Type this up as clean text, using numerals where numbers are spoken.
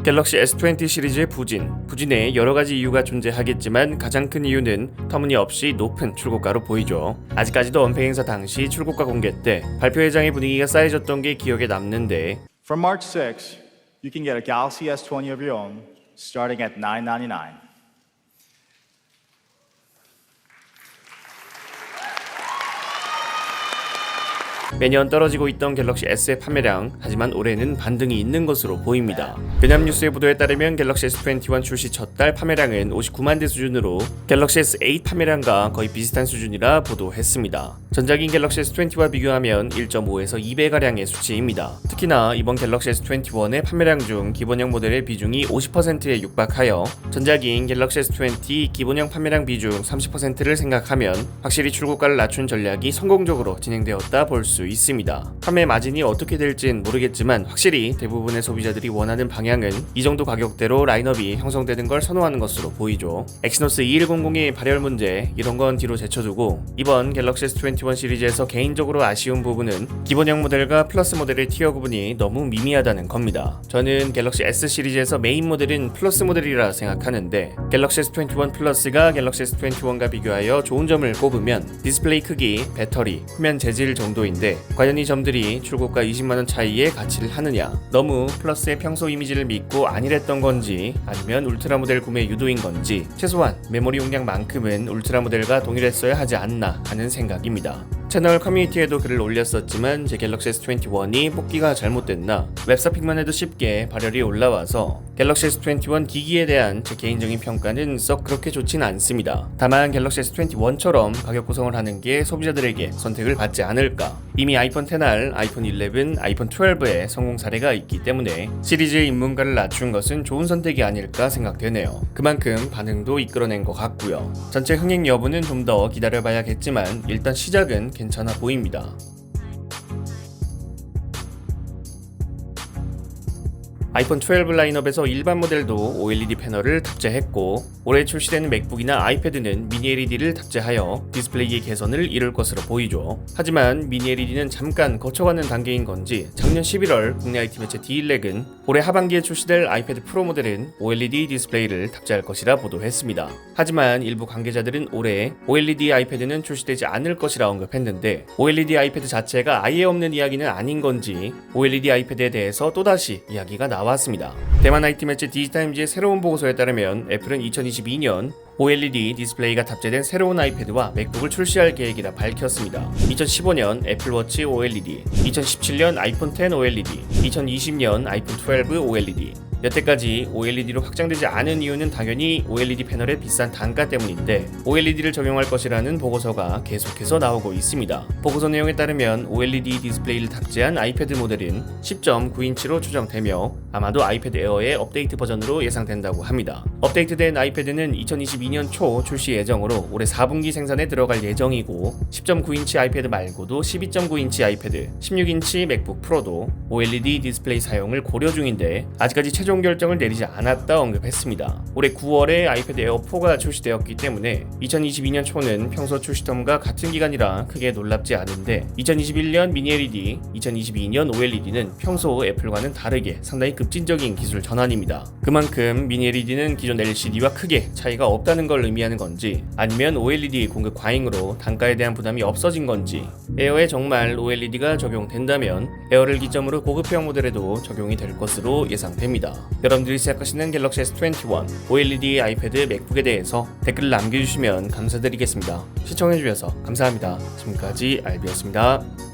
갤럭시 S20 시리즈의 부진에 여러가지 이유가 존재하겠지만 가장 큰 이유는 터무니없이 높은 출고가로 보이죠. 아직까지도 언페 행사 당시 출고가 공개 때 발표 회장의 분위기가 쌓여졌던 게 기억에 남는데 From March 6, you can get a Galaxy S20 of your own starting at $999. 매년 떨어지고 있던 갤럭시 S의 판매량, 하지만 올해는 반등이 있는 것으로 보입니다. 연합뉴스의 보도에 따르면 갤럭시 S21 출시 첫 달 판매량은 59만 대 수준으로 갤럭시 S8 판매량과 거의 비슷한 수준이라 보도했습니다. 전작인 갤럭시 S20와 비교하면 1.5에서 2배가량의 수치입니다. 특히나 이번 갤럭시 S21의 판매량 중 기본형 모델의 비중이 50%에 육박하여 전작인 갤럭시 S20 기본형 판매량 비중 30%를 생각하면 확실히 출고가를 낮춘 전략이 성공적으로 진행되었다 볼 수 있습니다. 판매 마진이 어떻게 될진 모르겠지만 확실히 대부분의 소비자들이 원하는 방향은 이 정도 가격대로 라인업이 형성되는 걸 선호하는 것으로 보이죠. 엑시노스 2100의 발열 문제 이런 건 뒤로 제쳐두고 이번 갤럭시 S21 시리즈에서 개인적으로 아쉬운 부분은 기본형 모델과 플러스 모델의 티어 구분이 너무 미미하다는 겁니다. 저는 갤럭시 S 시리즈에서 메인 모델은 플러스 모델이라 생각하는데 갤럭시 S21 플러스가 갤럭시 S21과 비교하여 좋은 점을 꼽으면 디스플레이 크기, 배터리, 후면 재질 정도인데 과연 이 점들이 출고가 20만원 차이의 가치를 하느냐, 너무 플러스의 평소 이미지를 믿고 안일했던 건지 아니면 울트라 모델 구매 유도인 건지 최소한 메모리 용량만큼은 울트라 모델과 동일했어야 하지 않나 하는 생각입니다. 채널 커뮤니티에도 글을 올렸었지만 제 갤럭시 S21이 뽑기가 잘못됐나 웹서핑만 해도 쉽게 발열이 올라와서 갤럭시 S21 기기에 대한 제 개인적인 평가는 썩 그렇게 좋진 않습니다. 다만 갤럭시 S21처럼 가격 구성을 하는 게 소비자들에게 선택을 받지 않을까. 이미 아이폰 XR, 아이폰 11, 아이폰 12의 성공 사례가 있기 때문에 시리즈의 입문가를 낮춘 것은 좋은 선택이 아닐까 생각되네요. 그만큼 반응도 이끌어낸 것 같고요. 전체 흥행 여부는 좀 더 기다려봐야겠지만 일단 시작은 괜찮아 보입니다. 아이폰 12 라인업에서 일반 모델도 OLED 패널을 탑재했고 올해 출시되는 맥북이나 아이패드는 미니 LED를 탑재하여 디스플레이의 개선을 이룰 것으로 보이죠. 하지만 미니 LED는 잠깐 거쳐가는 단계인 건지 작년 11월 국내 IT 매체 D일렉은 올해 하반기에 출시될 아이패드 프로 모델은 OLED 디스플레이를 탑재할 것이라 보도했습니다. 하지만 일부 관계자들은 올해 OLED 아이패드는 출시되지 않을 것이라 언급했는데 OLED 아이패드 자체가 아예 없는 이야기는 아닌 건지 OLED 아이패드에 대해서 또다시 이야기가 나왔습니다. 대만 IT 매체 디지타임즈의 새로운 보고서에 따르면 애플은 2022년 OLED 디스플레이가 탑재된 새로운 아이패드와 맥북을 출시할 계획이라 밝혔습니다. 2015년 애플워치 OLED, 2017년 아이폰 X OLED, 2020년 아이폰 12 OLED. 여태까지 OLED로 확장되지 않은 이유는 당연히 OLED 패널의 비싼 단가 때문인데 OLED를 적용할 것이라는 보고서가 계속해서 나오고 있습니다. 보고서 내용에 따르면 OLED 디스플레이를 탑재한 아이패드 모델은 10.9인치로 추정되며 아마도 아이패드 에어의 업데이트 버전으로 예상된다고 합니다. 업데이트된 아이패드는 2022년 초 출시 예정으로 올해 4분기 생산에 들어갈 예정이고 10.9인치 아이패드 말고도 12.9인치 아이패드, 16인치 맥북 프로도 OLED 디스플레이 사용을 고려 중인데 아직까지 최종 결정을 내리지 않았다 언급했습니다. 올해 9월에 아이패드 에어 4가 출시되었기 때문에 2022년 초는 평소 출시텀과 같은 기간이라 크게 놀랍지 않은데 2021년 미니 LED, 2022년 OLED는 평소 애플과는 다르게 상당히 급진적인 기술 전환입니다. 그만큼 미니 LED는 기존 LCD와 크게 차이가 없다는 걸 의미하는 건지 아니면 OLED 공급 과잉으로 단가에 대한 부담이 없어진 건지 에어에 정말 OLED가 적용된다면 에어를 기점으로 고급형 모델에도 적용이 될 것으로 예상됩니다. 여러분들이 생각하시는 갤럭시 S21, OLED 아이패드, 맥북에 대해서 댓글을 남겨주시면 감사드리겠습니다. 시청해주셔서 감사합니다. 지금까지 알비였습니다.